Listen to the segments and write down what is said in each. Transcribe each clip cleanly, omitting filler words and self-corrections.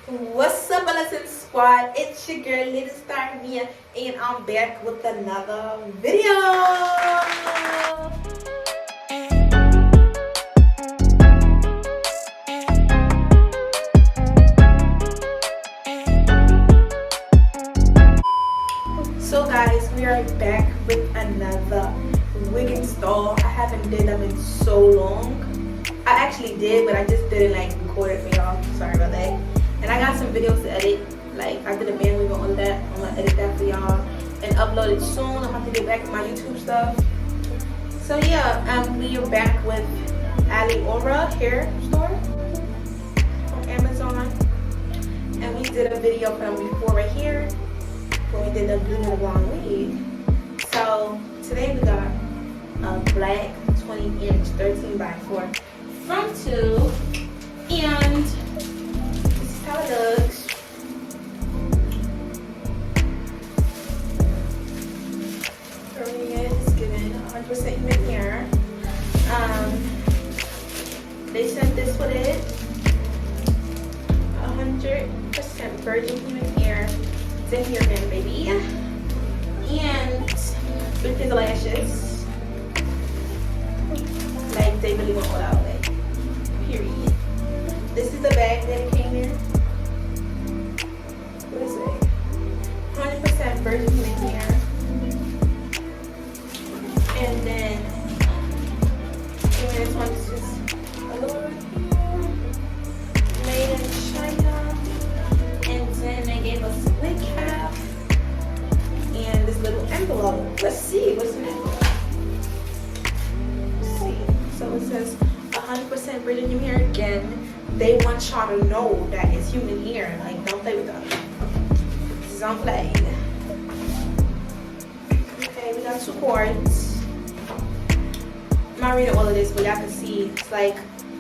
What's up, Blessing Squad? It's your girl, Little Star Mia, and I'm back with another video. So guys, we are back with another wig install. I haven't did them in so long. I actually did, but I just didn't record it for y'all. Sorry about that. And I got some videos to edit. Like I did a band wig and all of that. I'm gonna edit that for y'all and upload it soon. I'm gonna have to get back to my YouTube stuff. So yeah, we are back with Aliaurora hair store on Amazon, and we did a video for them before right here when we did the blue and blonde wig. So today we got a black 20-inch 13x4 front tube, and this is how it looks. It's giving 100% human hair. They sent this with it, 100% virgin human hair. It's in here, man, baby. And with his lashes, like they really went all out, like, period. This is the bag that it came in. What is it? 100% virgin human hair. And then this one is just Aliaurora made in China. And then they gave us a wig cap and this little envelope. Let's see what's in it. Let's see. So it says 100% virgin human hair. Again, they want y'all to know that it's human hair. Like, don't play with them. This is on play. Okay, we got 2 cords. I'm not reading all of this, but y'all can see it's like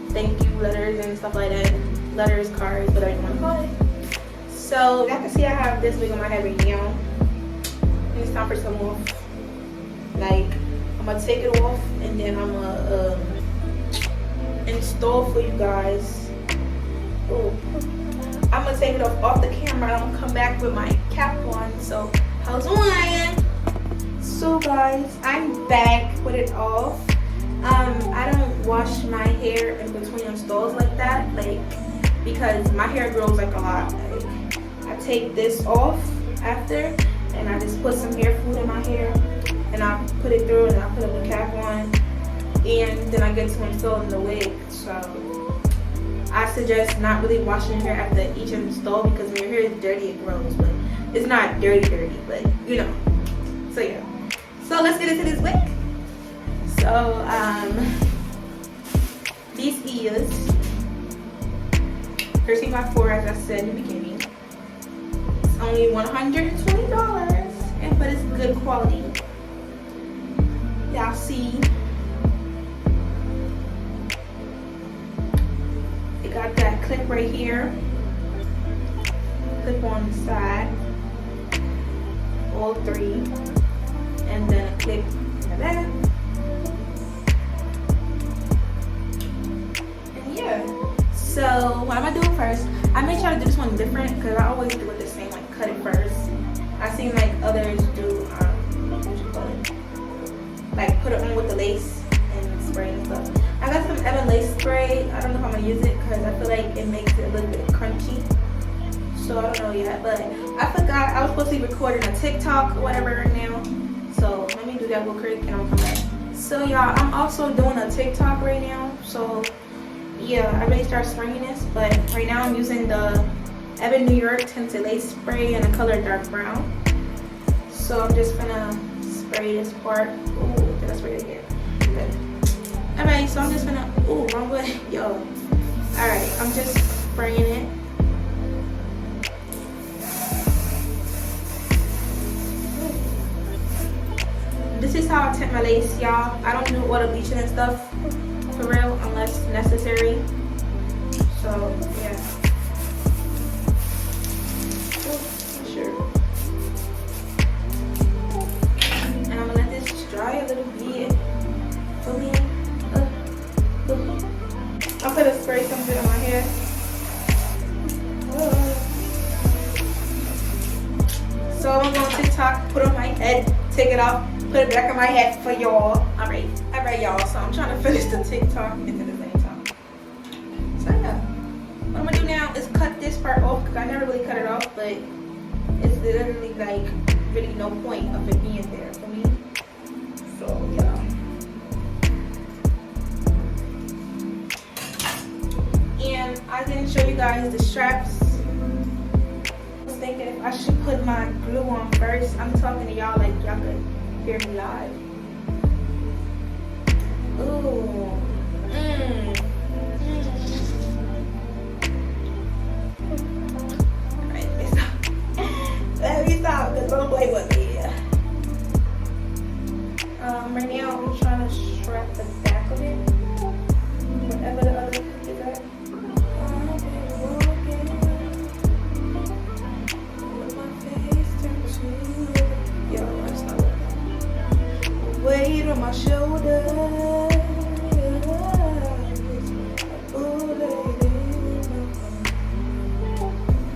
thank you letters and stuff like that. Letters, cards, whatever you want to call it. So y'all can see I have this wig on my head right now. And it's time for some off. Like, I'm gonna take it off and then I'm gonna install for you guys. Ooh. I'm gonna take it off the camera. I'm gonna come back with my cap on. So how's on? So guys, I'm back with it off. I don't wash my hair in between installs like that, like, because my hair grows like a lot. Like, I take this off after and I just put some hair food in my hair and I put it through and I put a new cap on, and then I get to installing the wig. So I suggest not really washing your hair after each install, because when your hair is dirty it grows, but it's not dirty, but you know. So yeah, so let's get into this wig. So this is 13x4, as I said in the beginning. It's only $120, but it's good quality. Y'all see, it got that clip right here, clip on the side, all 3, and then a clip in the back. So what I'm gonna do first, I made sure to do this one different because I always do it the same, like cut it first. I seen like others do, what you call it? Like put it on with the lace and spray and stuff. I got some Evan lace spray. I don't know if I'm gonna use it because I feel like it makes it a little bit crunchy. So I don't know yet, but I forgot I was supposed to be recording a TikTok or whatever right now. So let me do that real quick and I'll come back. So y'all, I'm also doing a TikTok right now. So yeah, I really start spraying this, but right now I'm using the Evan New York tinted lace spray in the color dark brown. So I'm just gonna spray this part. Ooh, did I spray it again? Good. Alright, so I'm just gonna, ooh, wrong way, yo. Alright, I'm just spraying it. This is how I tint my lace, y'all. I don't do all the bleaching and stuff, for real, unless necessary. So yeah. Sure. And I'm gonna let this dry a little bit for me. I'm gonna spray something on my hair. I'm gonna go on TikTok, put it on my head, take it off, put it back on my head for y'all. Alright, y'all. So I'm trying to finish the TikTok and at the same time. So yeah. What I'm gonna do now is cut this part off because I never really cut it off, but it's literally like really no point of it being there for me. So yeah. And I didn't show you guys the straps. I was thinking if I should put my glue on first. I'm talking to y'all like y'all could hear me live. Ooh. Let me stop, because don't play with me. Right now I'm trying to strap the back of it. Whatever the other piece is at. Yo, that's not it. Weight on my shoulder.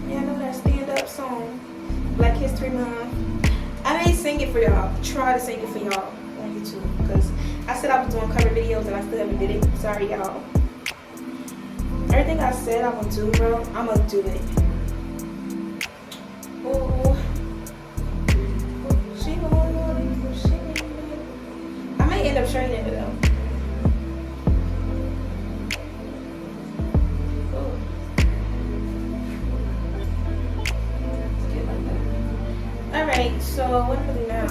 Yeah, I know that stand-up song. Black History Month. I may sing it for y'all. Try to sing it for y'all on YouTube because I said I was doing cover videos and I still haven't did it. Sorry, y'all. Everything I said I'm gonna do, bro, I'm gonna do it. Ooh. I may end up showing it though. Alright, so what am I gonna do now?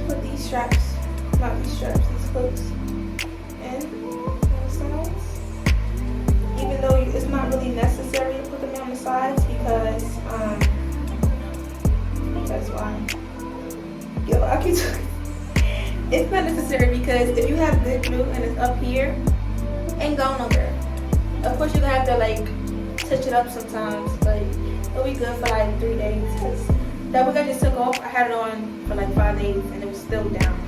Put these straps, not these straps, these hooks in on the sides. Even though it's not really necessary to put them on the sides because that's why. Yo, I keep talking. It's not necessary because if you have good glue and it's up here, ain't going nowhere. Of course you have to like touch it up sometimes, but it'll be good for like 3 days. Cause that wig I just took off, I had it on for like 5 days and it was still down,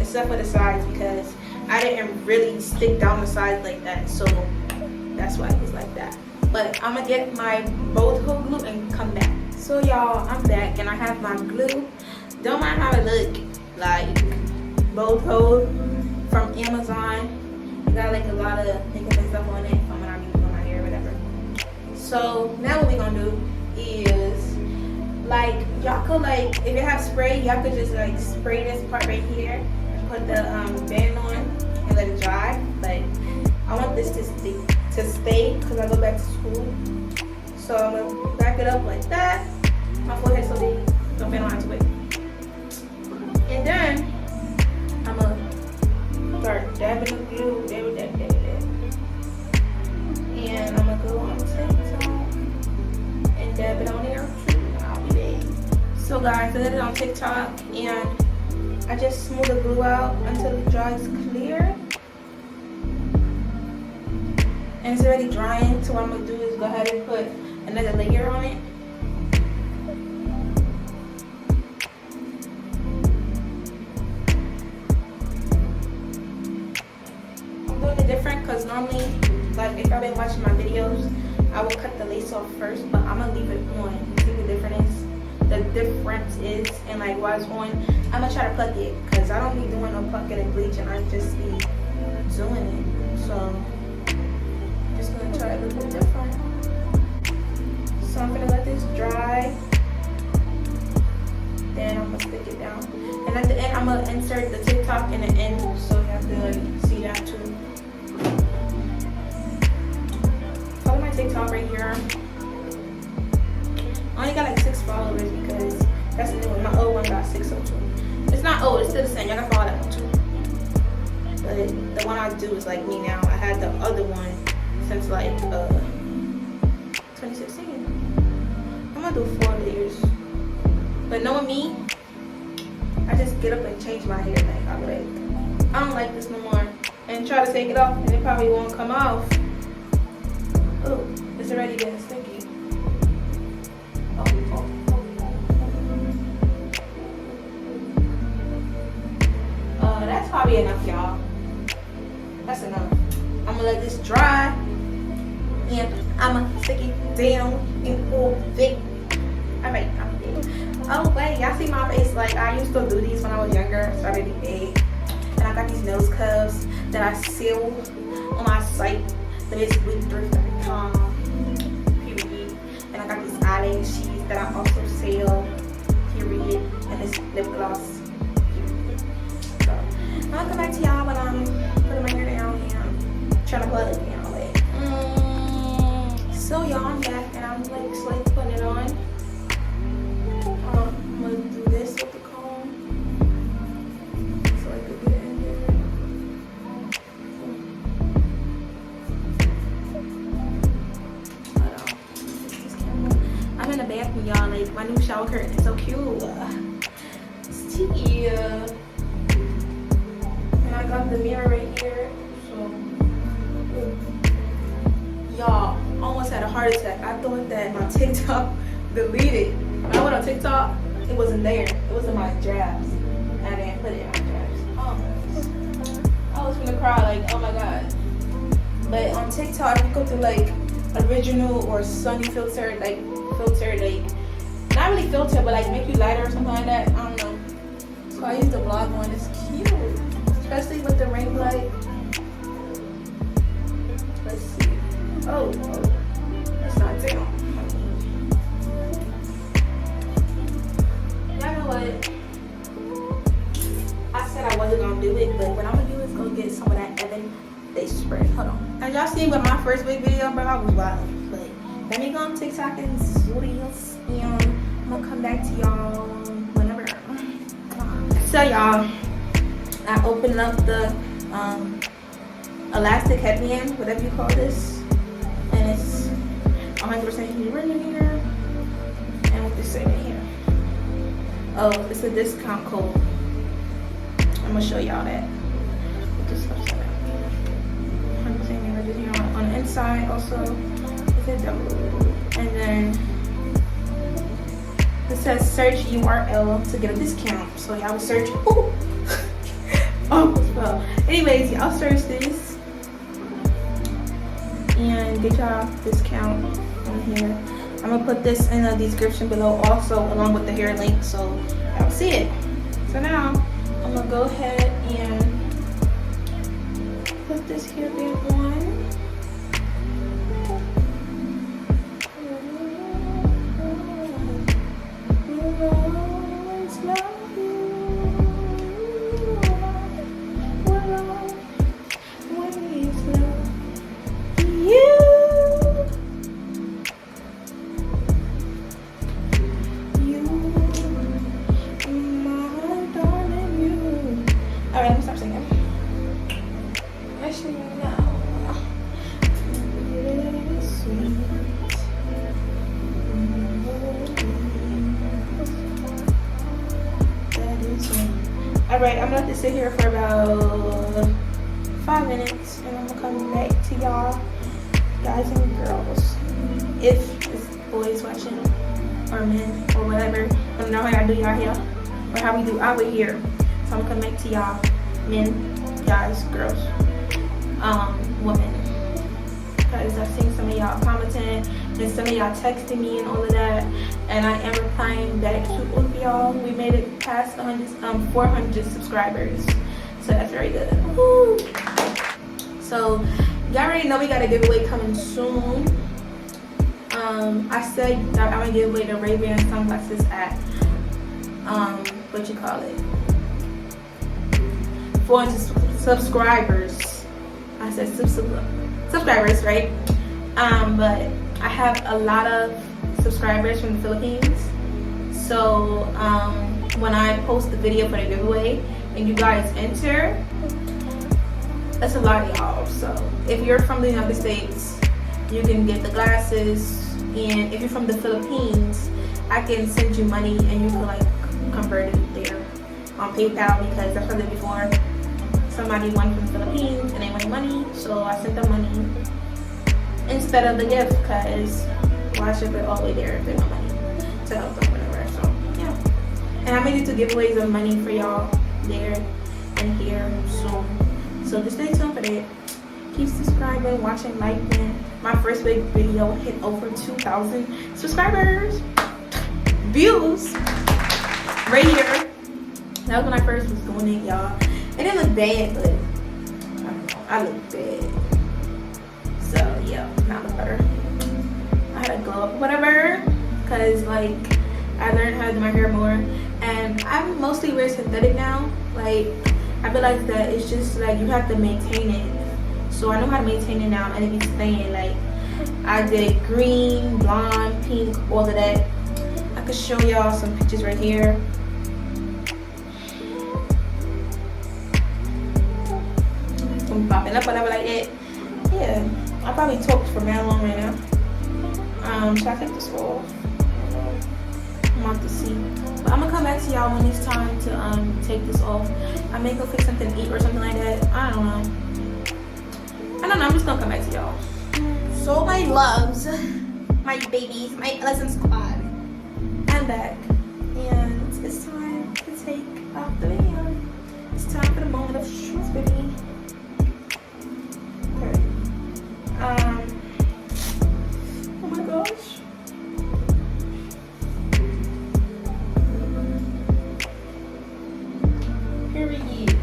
except for the sides because I didn't really stick down the sides like that, so that's why it was like that. But I'm gonna get my both hole glue and come back. So y'all, I'm back and I have my glue. Don't mind how it look, like both hole from Amazon. It got like a lot of makeup and stuff on it from when I'm using my hair or whatever. So now what we gonna do is like y'all could like if you have spray, y'all could just like spray this part right here and put the band on and let it dry. But I want this to stay because I go back to school. So I'm gonna back it up like that. My forehead so big, don't bend on to it. And then I'm gonna start dabbing the glue, dab. And I'm gonna go on TikTok and dab it on there too. I'll be there. So guys, I did it on TikTok and I just smooth the glue out until it dries clear. And it's already drying, so what I'm gonna do is go ahead and put another layer on it. I'm doing it different because normally, like if I've been watching my videos, I will cut the lace off first, but I'm gonna leave it on. You see the difference is, and like while it's on, I'm gonna try to pluck it because I don't be doing no plucking and bleaching. I just be doing it. So I'm just gonna try a little bit different. So I'm gonna let this dry. Then I'm gonna stick it down. And at the end, I'm gonna insert the TikTok in the end so you have to like, see that too. Follow my TikTok right here. I only got like 6 followers because that's the new one. My old one got 602. It's not old, it's still the same. Y'all can follow that one too. But the one I do is like me now. I had the other one since like 2016. I'm gonna do 4 layers. But knowing me, I just get up and change my hair. Like I'm like, I don't like this no more. And try to take it off and it probably won't come off. Oh, it's already getting sticky. That's probably enough, y'all. That's enough. I'm gonna let this dry and I'ma stick it down and off it. Alright, I'm dead. Oh wait, y'all see my face? Like, I used to do these when I was younger, started to be big. And I got these nose cuffs that I sell on my site, but it's withthrift.com, period. And I got these eyelashes that I also sell, period. And this lip gloss, period. So I'll come back to y'all when I'm putting my hair down and trying to plug it and all that. So y'all, I'm back and I'm like slowly putting it on. I'm gonna do this with the comb so I could get it in there. Hold on. This camera. I'm in the bathroom, y'all. Like, my new shower curtain is so cute. It's tea. And I got the mirror right here. So, y'all, almost had a heart attack. I thought that my TikTok deleted. When I went on TikTok, it wasn't there. It was in my drafts. I didn't put it in my drafts. I was gonna cry, like, oh my god. But on TikTok, you go to like original or sunny filter, like not really filter, but like make you lighter or something like that. I don't know. So I used the vlog one. It's cute, especially with the ring light. Let's see. Oh, it's not down. I said I wasn't gonna do it, but what I'm gonna do is go get some of that Evan face spray. Hold on. As y'all seen with my first big video, bro, I was wild. But let me go on TikTok and Studios, and I'm gonna come back to y'all whenever. So y'all, I opened up the elastic headband, whatever you call this, and it's 100% here in here, and what they say right here. Oh, it's a discount code. I'm gonna show y'all that. This stuff's like 100% here on the inside. Also, it's a double, and then it says search URL to get a discount. So y'all will search. Ooh. Oh, well. Anyways, y'all search this and get y'all discount on here. I'm gonna put this in the description below also, along with the hair link, so y'all see it. So now I'm gonna go ahead and put this hair band on. Alright, let me stop singing. Actually, no. Alright, I'm gonna have to sit here for about 5 minutes and I'm gonna come back to y'all, guys and girls. If it's boys watching, or men, or whatever. I don't know how I do y'all here, or how we do our here. So I'm gonna come back to y'all, men, guys, girls, women. Because I've seen some of y'all commenting and some of y'all texting me and all of that, and I am replying back to all of y'all. We made it past 400 subscribers, so that's very good. Woo. So y'all already know we got a giveaway coming soon. I said that I'm gonna give away the Ray-Ban sunglasses at what you call it, 400 subscribers. I said subscribers, right? But I have a lot of subscribers from the Philippines. So when I post the video for the giveaway and you guys enter, that's a lot of y'all. So if you're from the United States, you can get the glasses, and if you're from the Philippines, I can send you money and you can like convert it there on PayPal, because I've heard it before. Somebody won from the Philippines and they wanted money, so I sent them money instead of the gift, because why ship it all the way there if they want money to help them, whatever. So yeah, and I'm gonna do giveaways of money for y'all there and here soon, so just stay tuned for that. Keep subscribing, watching, liking. My first big video hit over 2,000 subscribers. Views. Right here. That was when I first was doing it, y'all. It didn't look bad, but I don't know. I look bad. So, yeah, now I look better. I had to glow up, whatever. Because, like, I learned how to do my hair more. And I mostly wear synthetic now. Like, I realized that it's just, like, you have to maintain it. So I know how to maintain it now, and it be staying. Like, I did green, blonde, pink, all of that. I could show y'all some pictures right here. I'm popping up, whatever like that. Yeah, I probably talked for man long right now. Should I take this off? I'm about to see. But I'm gonna come back to y'all when it's time to take this off. I may go fix something to eat or something like that. I don't know. I'm just gonna come back to y'all. So my loves, my babies, my lesson squad, I'm back. And it's time to take off the video. It's time for the moment of truth, baby. Okay. Oh my gosh. Period.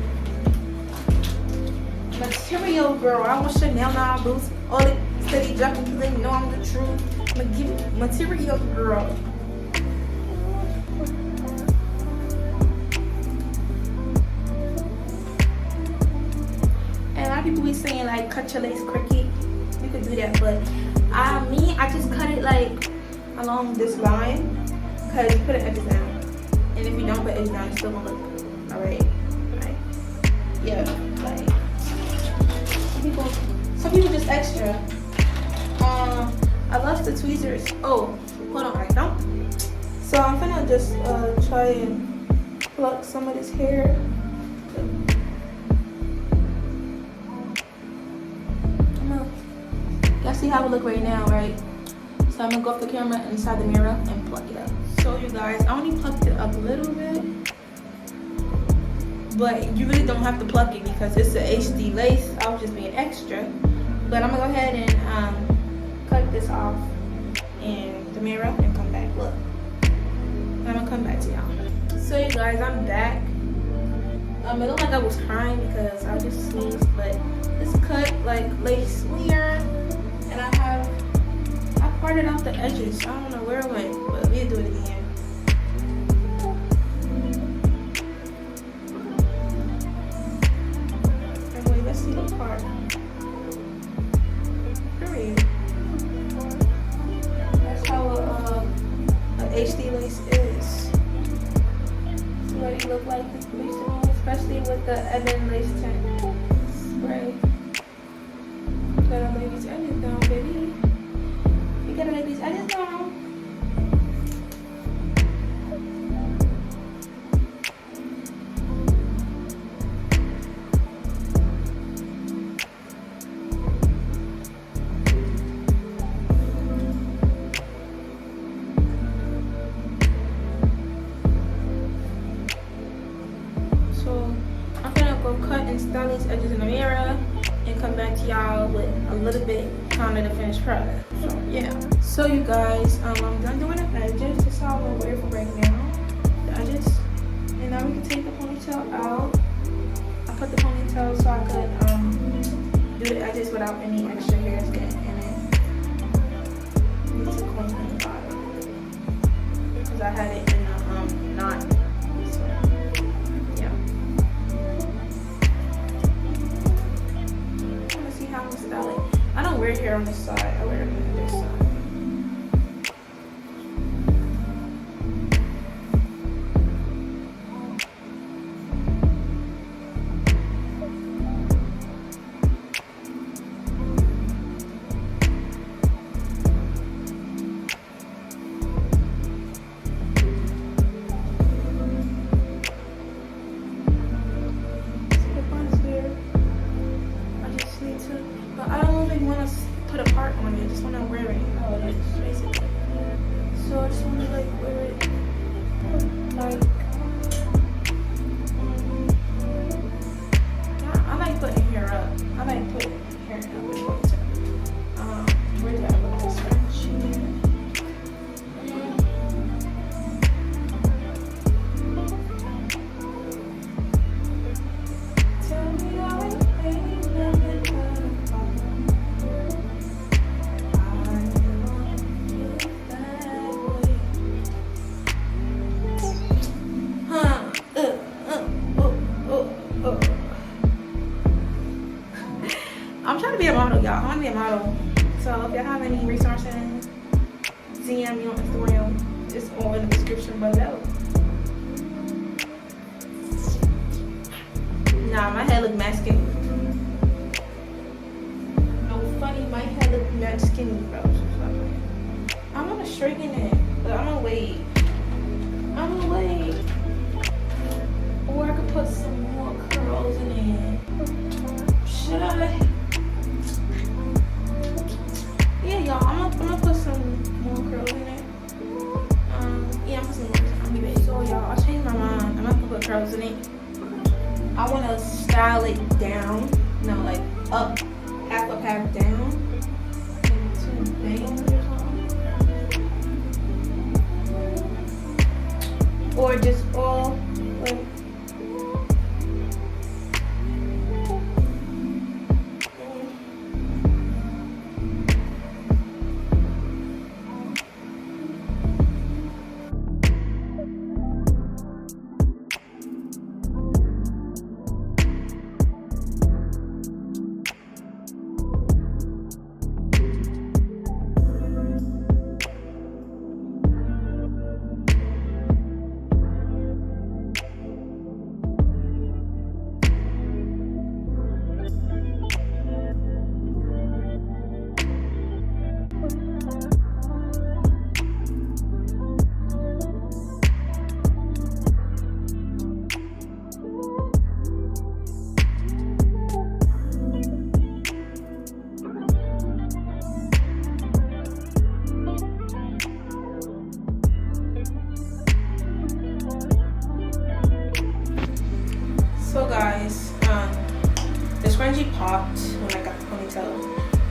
Material girl. I want Chanel now boots. All the steady dropping because they know I'm the truth. I'm gonna give you material girl. And a lot of people be saying like cut your lace crooked. You could do that, but I just cut it like along this line because you put the edges down. And if you don't put edges down, it's still gonna look alright. Right? Yeah, like some people just extra. I lost the tweezers. Oh, hold on, right now. So I'm gonna just try and pluck some of this hair. Y'all see how it look right now, right? So I'm gonna go off the camera inside the mirror and pluck it up. So you guys, I only plucked it up a little bit. But you really don't have to pluck it because it's an HD lace. I was just being extra. But I'm gonna go ahead and cut this off in the mirror and come back. Look. I'm gonna come back to y'all. So you guys, I'm back. It looked like I was crying because I just sneezed, but it's cut like lace here. And I parted out the edges. I don't know where it went, but we'll do it again. Let's see the part. Period. That's how a HD lace is. See what it look like, especially with the Ebon lace tint spray. You gotta lay these edges down, baby. You gotta lay these edges down. Cut and style these edges in the mirror and come back to y'all with a little bit kind of the finished product. So yeah. So you guys, I'm done doing the edges. That's all I'm gonna wear for right now. The edges. And now we can take the ponytail out. I put the ponytail so I could do the edges without any extra hairs getting in it. Need to comb in the bottom because I had it in a knot. I don't wear hair on this side, I wear it on this side. I don't really want to put a part on it, I just want to wear it. have any resources, DM me on Instagram. It's all in the description below. Nah, my hair look mad skinny. No funny, my hair look mad skinny, bro. I'm gonna straighten it, but I'm gonna wait. Or I could put some more curls in it. Should I? Yeah, y'all, I'm gonna put some more curls in it. Yeah, I'm put some more curls. I'll be back. So y'all, I changed my mind. I'm gonna put curls in it. I wanna style it down. No, like up, half down. Maybe 2 bangs or something. Or just all like. So guys, the scrunchie popped when I got the ponytail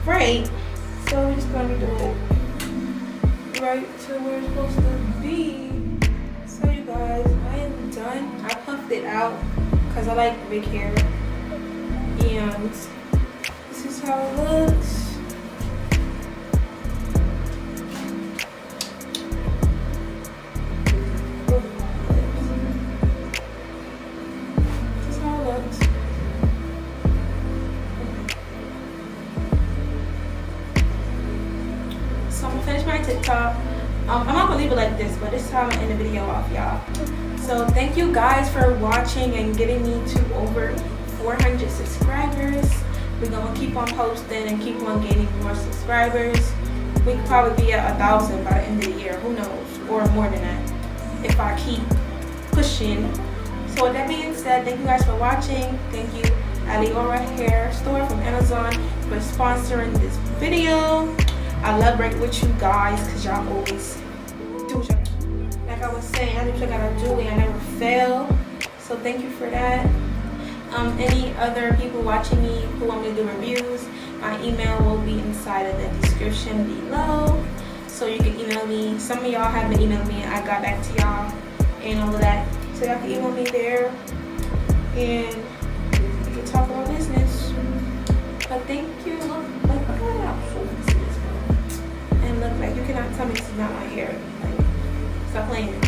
right, so we're just gonna do it right to where it's supposed to be. So you guys, I am done. I puffed it out because I like big hair, and this is how it looks. So I'm gonna finish my TikTok. I'm not gonna leave it like this, but this is how I'm gonna end the video off, y'all. So thank you guys for watching and getting me to over 400 subscribers. We're gonna keep on posting and keep on gaining more subscribers. We could probably be at 1,000 by the end of the year, who knows, or more than that, if I keep pushing. So with that being said, thank you guys for watching. Thank you, Aliaurora Hair Store from Amazon, for sponsoring this video. I love working with you guys because y'all always do what y'all, like I was saying, I do what I gotta do and I never fail. So thank you for that. Any other people watching me who want me to do reviews, my email will be inside of the description below. So you can email me. Some of y'all have been emailing me and I got back to y'all and all of that. So y'all can email me there and we can talk about business. But thank you. Like, I got so and look, like, you cannot tell me this is not my hair. Like, stop playing.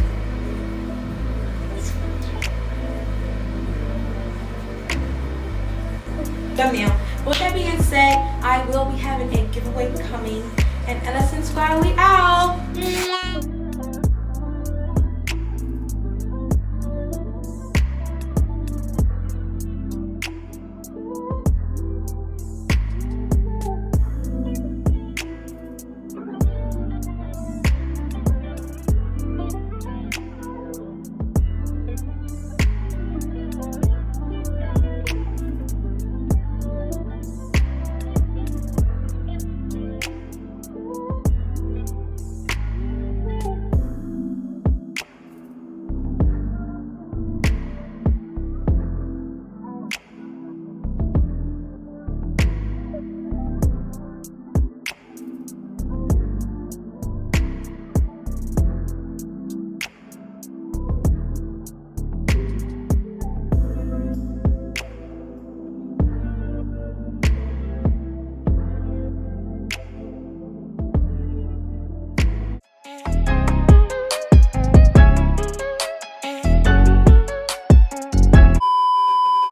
Thumbnail. With that being said, I will be having a giveaway coming. And Ellison Squad, we out.